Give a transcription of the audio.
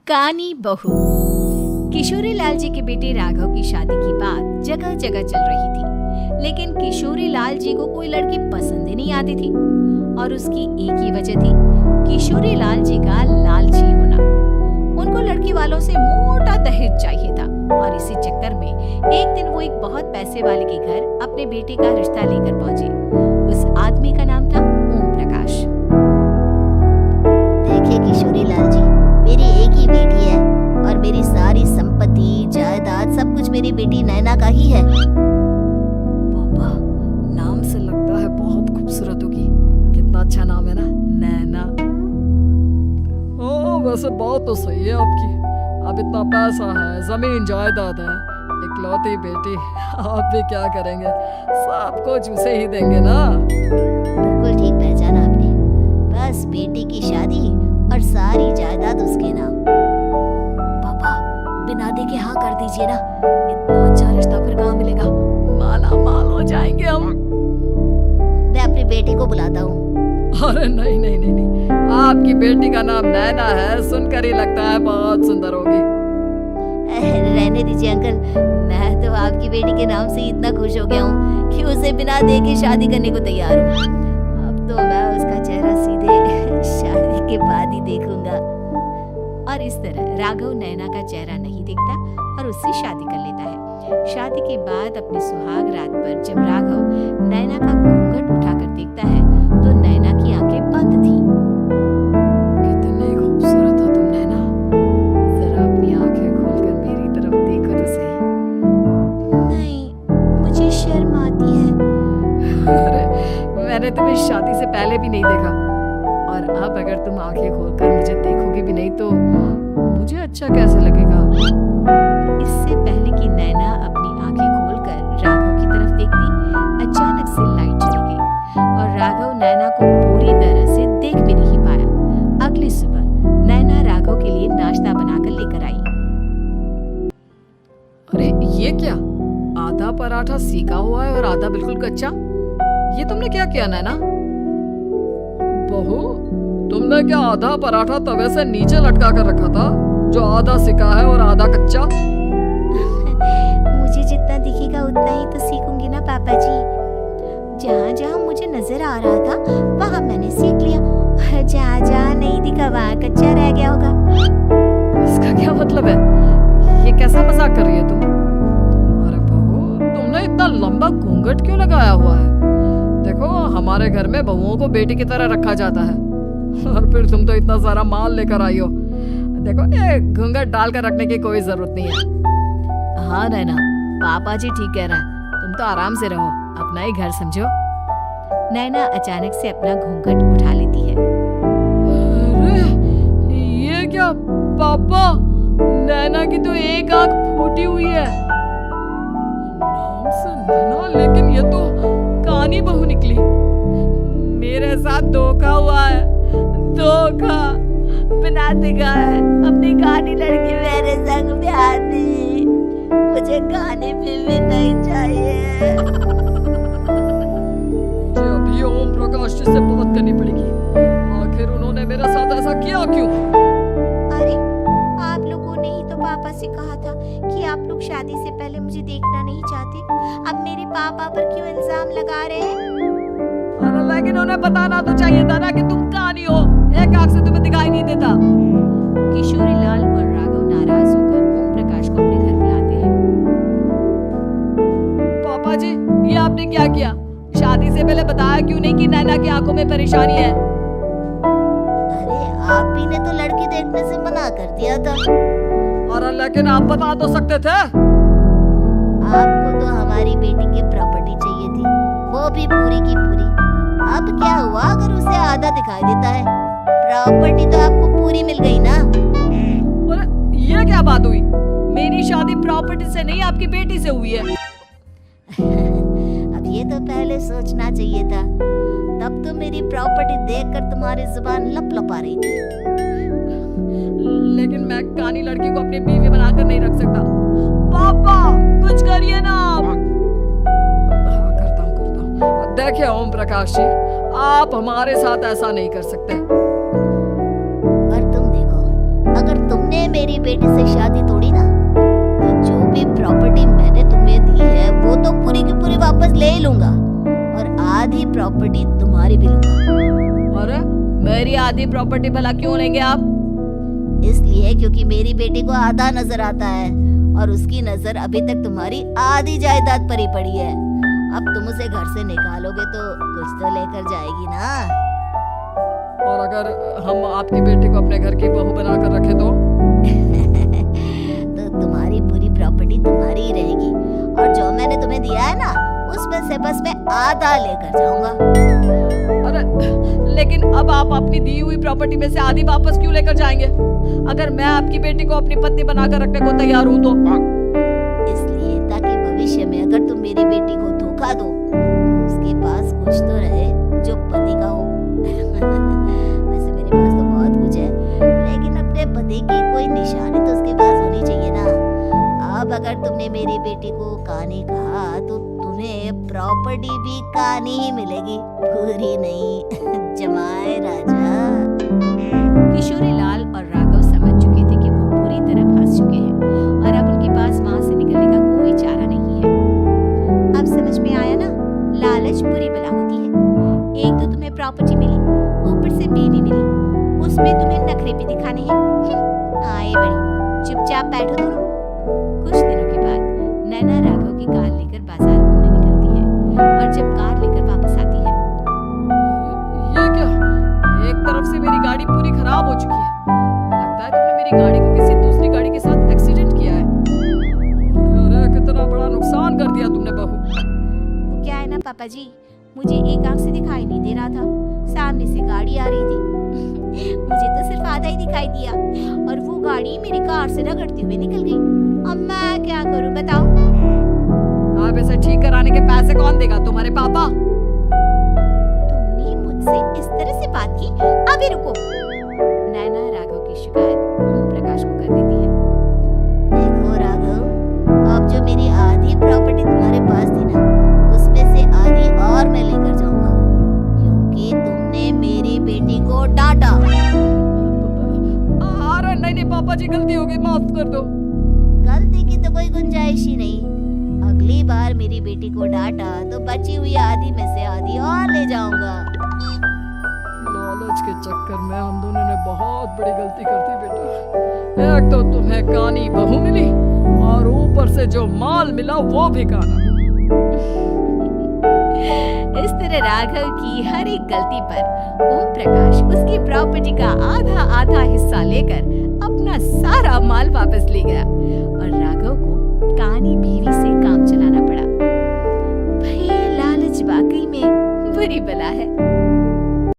कानी बहू। किशोरी लाल जी के बेटे राघव की शादी की बात जगह जगह चल रही थी, लेकिन किशोरी लाल जी को कोई लड़की पसंद ही नहीं आती थी। और उसकी एक ही वजह थी, किशोरी लाल जी का लालची होना। उनको लड़की वालों से मोटा दहेज चाहिए था और इसी चक्कर में एक दिन वो एक बहुत पैसे वाले के घर अपने बेटे का रिश्ता लेकर पहुंचे। उस आदमी का नाम था ओम प्रकाश। देखिए किशोरी लाल जी, मेरी एक ही बेटी है और मेरी सारी संपत्ति जायदाद सब कुछ मेरी बेटी नैना का ही है। पापा, नाम से लगता है बहुत खूबसूरत होगी। कितना अच्छा नाम है ना, नैना। ओ वैसे बात तो सही है आपकी। अब इतना पैसा है, जमीन जायदाद है, इकलौती बेटी, आप भी क्या करेंगे? सब कुछ उसे ही देंगे ना। बिल्कुल ठीक पहचाना आपने। बस बेटी की शादी और सारी जायदाद उसके नाम। पापा, बिना दे के हाँ कर दीजिए ना। इतना अच्छा रिश्ता फिर कहाँ मिलेगा? माला माल हो जाएंगे हम। मैं अपनी बेटी को बुलाता हूँ। अरे नहीं नहीं नहीं नहीं, आपकी बेटी का नाम नैना है, सुनकर ही लगता है बहुत सुंदर होगी। रहने दीजिए अंकल, मैं तो आपकी बेटी के नाम से इतना खुश हो गया हूँ कि उसे बिना देखे शादी करने को तैयार हूँ। अब तो मैं उसका चेहरा सीधे शादी के बाद ही देखूंगा। और इस तरह राघव नैना का चेहरा नहीं देखता और उससे शादी कर लेता है। शादी के बाद अपनी सुहाग रात पर जब राघव नैना का घूंघट उठाकर देखता है तो नैना की आंखें बंद थी। कितनी खूबसूरत हो तुम नैना। जरा अपनी आंखें खोलकर मेरी तरफ देखो तो सही। नहीं, मुझे शर्म आती है। अरे मैंने तुम्हें शादी से पहले भी नहीं देखा, और अब अगर तुम आंखें खोलकर मुझे देखोगी भी नहीं तो मुझे अच्छा कैसे लगेगा? इससे पहले कि नैना अपनी आंखें खोलकर राघव की तरफ देखती, अचानक से लाइट चली गई और राघव नैना को पूरी तरह से देख भी नहीं पाया। अगली सुबह नैना राघव के लिए नाश्ता बनाकर लेकर आई। अरे ये क्या, आधा पराठा सीका हुआ है और आधा बिल्कुल कच्चा। ये तुमने क्या किया नैना? बहू, तुमने क्या आधा पराठा तवे से नीचे लटका कर रखा था, जो आधा सिका है और आधा कच्चा? मुझे जितना दिखेगा उतना ही तो सीखूंगी ना पापा जी। जहाँ जहाँ मुझे नजर आ रहा था वहाँ मैंने सीख लिया, और जहाँ जहाँ नहीं दिखा वहाँ कच्चा रह गया होगा। इसका क्या मतलब है? ये कैसा मजाक कर रही है तुम? अरे बहू, तुमने इतना लंबा घूंघट क्यों लगाया हुआ है? देखो, हमारे घर में बहुओं को बेटी की तरह रखा जाता है, और फिर तुम तो इतना सारा माल लेकर आई हो। देखो, ये घूंघट डालकर रखने की कोई जरूरत नहीं है। हाँ नैना, पापा जी ठीक कह रहे हैं, तुम तो आराम से रहो, अपना ही घर समझो। नैना अचानक से अपना घूंघट उठा लेती है। अरे ये क्या पापा, नैना की तो एक आंख फूटी हुई है। नाम से नैना, लेकिन ये तो कानी बहू निकली। मेरे साथ धोखा हुआ है, धोखा। बिना दिखाए अपनी कानी लड़की मेरे संग ब्याह दी। मुझे कानी भी नहीं चाहिए। मुझे अभी ओम प्रकाश जी से बात करनी पड़ेगी। आखिर उन्होंने मेरे साथ ऐसा किया क्यों? अरे, आप लोगों ने ही तो पापा से कहा था कि आप लोग शादी से पहले मुझे देखना नहीं चाहते। अब मेरे पापा पर क्यों इल्जाम लगा रहे हैं? अरे लेकिन उन्हें बताना तो चाहिए था ना कि तुम कानी हो, एक आंख से तुम्हें दिखाई नहीं देता। किशोरी लाल और राघव नाराज होकर ओम प्रकाश को अपने घर बुलाते हैं। पापा जी, ये आपने क्या किया? शादी से पहले बताया क्यों नहीं कि नैना की आंखों में परेशानी है? अरे, आप ही ने तो लड़की देखने से मना कर दिया था। अरे लेकिन आप बता तो सकते थे। आपको तो हमारी बेटी की प्रॉपर्टी चाहिए थी, वो भी पूरी की पूरी। अब क्या हुआ अगर उसे आधा दिखाई देता है? प्रॉपर्टी तो आपको पूरी मिल गई ना। अरे ये क्या बात हुई? मेरी शादी प्रॉपर्टी से नहीं, आपकी बेटी से हुई है। अब ये तो पहले सोचना चाहिए था। तब तो मेरी प्रॉपर्टी देखकर तुम्हारी जुबान लप लप आ रही थी। लेकिन मैं कानी लड़की को अपनी बीवी बनाकर नहीं रख सकता। पापा, कुछ करिए ना आप। करता हूँ। देखिए ओम प्रकाश जी, आप हमारे साथ ऐसा नहीं कर सकते। और तुम देखो, अगर तुमने मेरी बेटी से शादी तोड़ी ना, तो जो भी प्रॉपर्टी मैंने तुम्हें दी है वो तो पूरी की पूरी वापस ले ही लूंगा और आधी प्रॉपर्टी तुम्हारी भी लूंगा। अरे मेरी आधी प्रॉपर्टी भला क्यों लेंगे आप? इसलिए क्योंकि मेरी बेटी को आधा नजर आता है और उसकी नजर अभी तक तुम्हारी आधी जायदाद पर ही पड़ी है। अब तुम उसे घर से निकालोगे तो कुछ तो लेकर जाएगी ना। और अगर हम आपकी बेटी को अपने घर की बहू बनाकर रखे तो तुम्हारी पूरी प्रॉपर्टी तुम्हारी ही रहेगी और जो मैंने तुम्हें दिया है ना उसमें से बस मैं आधा लेकर जाऊंगा। अरे लेकिन अब आप अपनी दी हुई प्रॉपर्टी में से आधी वापस क्यों लेकर जाएंगे? अगर मैं आपकी बेटी को अपनी पत्नी बनाकर रखने को तैयार हूँ तो इसलिए ताकि भविष्य में अगर तुम मेरी बेटी को धोखा दो तो उसके पास कुछ तो रहे जो पति का हो। वैसे मेरे पास तो बहुत कुछ है लेकिन अपने पति की कोई निशानी तो उसके पास होनी चाहिए ना। अब अगर तुमने मेरी बेटी को कहानी कहा तो तुम्हें प्रॉपर्टी भी कहानी ही मिलेगी, पूरी नहीं। जमाए राजा। किशोरी लाल और राघव समझ चुके थे कि वो पूरी तरह फंस चुके हैं और अब उनके पास वहां से निकलने का कोई चारा नहीं है। अब समझ में आया ना, लालच बुरी बला होती है। एक तो तुम्हें प्रॉपर्टी मिली, ऊपर से बीवी मिली, उसमें तुम्हें नखरे भी दिखाने हैं। आए बड़ी, चुपचाप बैठो दोनों। कुछ दिनों के बाद नैना राघव की कार लेकर बाजार घूमने निकलती है और जब कार लेकर वापस आती है, ये क्या? एक तरफ से मेरी गाड़ी पूरी खराब हो चुकी है। लगता है तुमने मेरी गाड़ी को किसी दूसरी गाड़ी के साथ एक्सीडेंट किया है। अरे कितना बड़ा नुकसान कर दिया तुमने बहू। वो क्या है ना पापा जी, मुझे एक आंख से दिखाई नहीं दे रहा था, सामने से गाड़ी आ रही थी। मुझे तो सिर्फ आधा ही दिखाई दिया और वो गाड़ी मेरी कार से रगड़ते हुए निकल गई। अब मैं क्या करूं बताओ? आप इसे ठीक कराने के पैसे कौन देगा? तुम्हारे पापा? तुमने मुझसे इस तरह से बात की? अभी रुको। नैना राघव की शिकायत ओम प्रकाश को कर देती है। देखो राघव, अब जो मेरी आधी प्रॉपर्टी तुम्हारे पास थी ना उसमें से आधी और मैं लेकर जाऊंगा क्योंकि तुमने मेरी बेटी को डांटा। अरे नहीं पापा जी, गलती हो गई, माफ कर दो। गलती की तो कोई गुंजाइश ही नहीं। अगली बार मेरी बेटी को डांटा तो बची हुई आधी में से आधी और ले जाऊंगा। लालच के चक्कर में हम दोनों ने बहुत बड़ी गलती कर दी बेटा। एक तो तुम्हें कानी बहू मिली और ऊपर से जो माल मिला वो भी काना। इस तरह राघव की हर एक गलती पर ओम प्रकाश उसकी प्रॉपर्टी का आधा आधा हिस्सा लेकर अपना सारा माल वापस ले गया और राघव को कानी बीवी से काम चलाना पड़ा। भाई लालच वाकई में बुरी बला है।